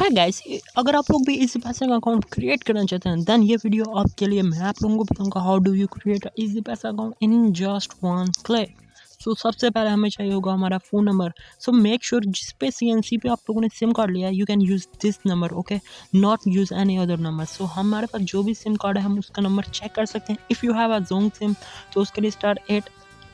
Hi guys, अगर आप लोग भी इसी पैसा का अकाउंट क्रिएट करना चाहते हैं देन ये वीडियो आपके लिए। मैं आप लोगों को बताऊंगा how do you create Easypaisa account in just one click. So सबसे पहले हमें चाहिए होगा हमारा phone number. So make sure जिस पे सीएनसी पे आप लोगों ने सिम कार्ड लिया है you can use this number, okay, not use any other number. So हमारे पास जो भी सिम कार्ड है हम उसका नंबर चेक कर सकते हैं। If you have a Jong SIM तो उसके लिए *8,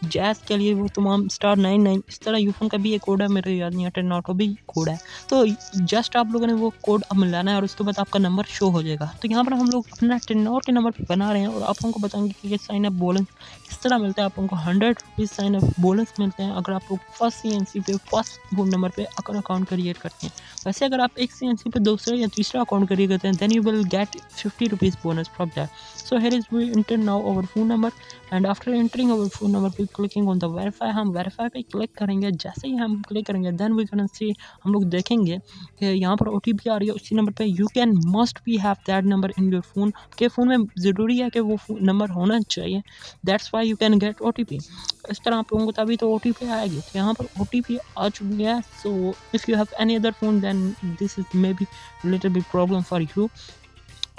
जैज़ के लिए वो तमाम *99। इस तरह यूफोन का भी एक कोड है, मेरे याद नहीं है, 10 नॉट का भी कोड है। तो जस्ट आप लोगों ने वो कोड अब मिलाना है और उसके बाद आपका नंबर शो हो जाएगा। तो यहाँ पर हम लोग अपना 10 नॉट के नंबर पे बना रहे हैं और आप हमको बताएंगे कि ये साइन अप बोनस किस तरह मिलता है। आप हमको 100 रुपीज़ साइन अप बोनस मिलते हैं अगर आप लोग फर्स्ट सीएनसी पे फर्स्ट फोन नंबर पे अकाउंट क्रिएट करते हैं। वैसे अगर आप एक सीएनसी पे दूसरा या तीसरा अकाउंट क्रिएट करते हैं then you will get 50 rupees bonus from that. So here is we enter now our phone number and after entering our phone number पे क्लिकिंग ऑन द वेरीफाई, हम वेरीफाई पे click करेंगे। जैसे ही हम click करेंगे then we can see, हम लोग देखेंगे कि यहाँ पर ओटीपी आ रही है उसी नंबर पे। You can must be have that number in your phone. के फ़ोन में ज़रूरी है कि वो नंबर होना चाहिए, that's why you can get OTP. इस तरह आप लोगों को तभी तो ओटीपी आएगी। तो यहाँ पर ओटीपी आ चुकी है। So if you have any other phone then this is may be little bit problem for you.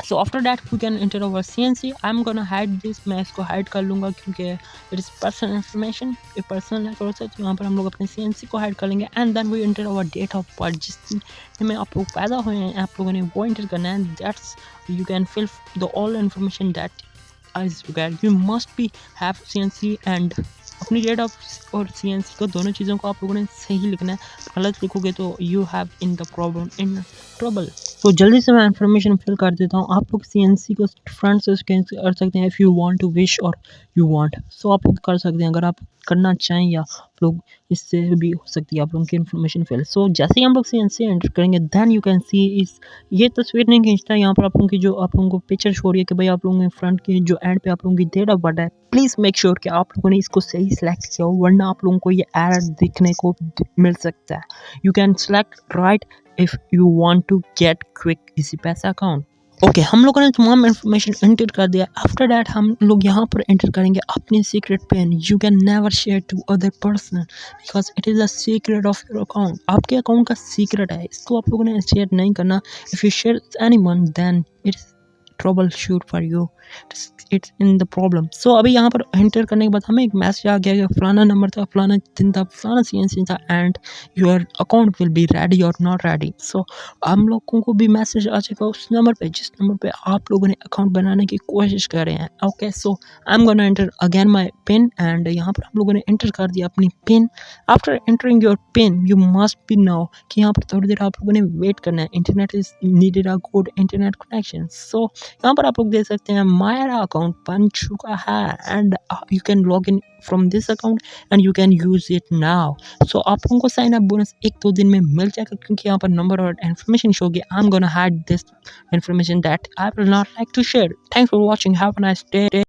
So after that we can enter our CNC. I am gonna hide this, मैं इसको hide कर लूँगा क्योंकि it is personal information, ये personal है थोड़ा सा। तो यहाँ पर हम लोग अपने सीएनसी को हाइड कर लेंगे and then we enter our date of birth. जिस दिन में आप लोग पैदा हुए हैं आप लोगों ने वो एंटर करना है। That's you can fill the all information that is required. You must be have CNC and अपनी डेट ऑफ और सीएनसी को दोनों चीज़ों को आप लोगों ने सही लिखना है। गलत लिखोगे तो you have in the problem in trouble. तो जल्दी से मैं इन्फॉर्मेशन फिल कर देता हूँ। आप लोग सीएनसी को फ्रंट से स्कैन कर सकते हैं if you want to wish और यू वांट। सो आप लोग कर सकते हैं अगर आप करना चाहें, या आप लोग इससे भी हो सकती है आप लोगों की इन्फॉर्मेशन फिल। सो जैसे ही हम लोग सीएनसी एंटर करेंगे देन यू कैन सी इस, ये तस्वीर नहीं खींचता है। यहाँ पर आप लोगों की जो आप लोगों को पिक्चर शो हो रही है कि भाई आप लोगों के फ्रंट की जो एंड पे आप लोगों की डेट ऑफ बर्थ है, प्लीज़ मेक श्योर कि आप लोगों ने इसको सही सेलेक्ट किया हो वरना आप लोगों को ये एरर दिखने को मिल सकता है। You can select right if you want to get quick easy पैसा अकाउंट। ओके, हम लोगों ने तमाम इन्फॉर्मेशन एंटर कर दिया। आफ्टर दैट हम लोग यहाँ पर एंटर करेंगे अपनी secret pin. You can never share to other person because it is the secret of your account. आपके अकाउंट का सीक्रेट है, इसको आप लोगों ने शेयर नहीं करना। If you share anyone then it's trouble shoot for you, it's in the problem. So अभी यहाँ पर एंटर करने के बाद हमें एक मैसेज आ गया कि फलाना नंबर था, फलाना दिन था, फलाना सीएनसी था and your account will be ready और नॉट रेडी। सो हम लोगों को भी मैसेज आ जाएगा उस नंबर पे जिस नंबर पे आप लोगों ने अकाउंट बनाने की कोशिश कर रहे हैं। Okay, so I am gonna enter again my pin and यहाँ पर हम लोगों ने एंटर कर दिया अपनी pin. After entering your pin you must be know कि यहाँ पर थोड़ी देर आप लोगों ने वेट करना है। Internet is needed a good internet connection. So यहाँ पर आप लोग देख सकते हैं मेरा अकाउंट बन चुका है and you can log in from this account and you can use it now. So आप लोगों को साइन अप बोनस 1-2 दिन में मिल जाएगा क्योंकि यहाँ पर नंबर और इन्फॉर्मेशन शो होगी। I am gonna hide this information that I will not like to share. Thanks for watching, have a nice day.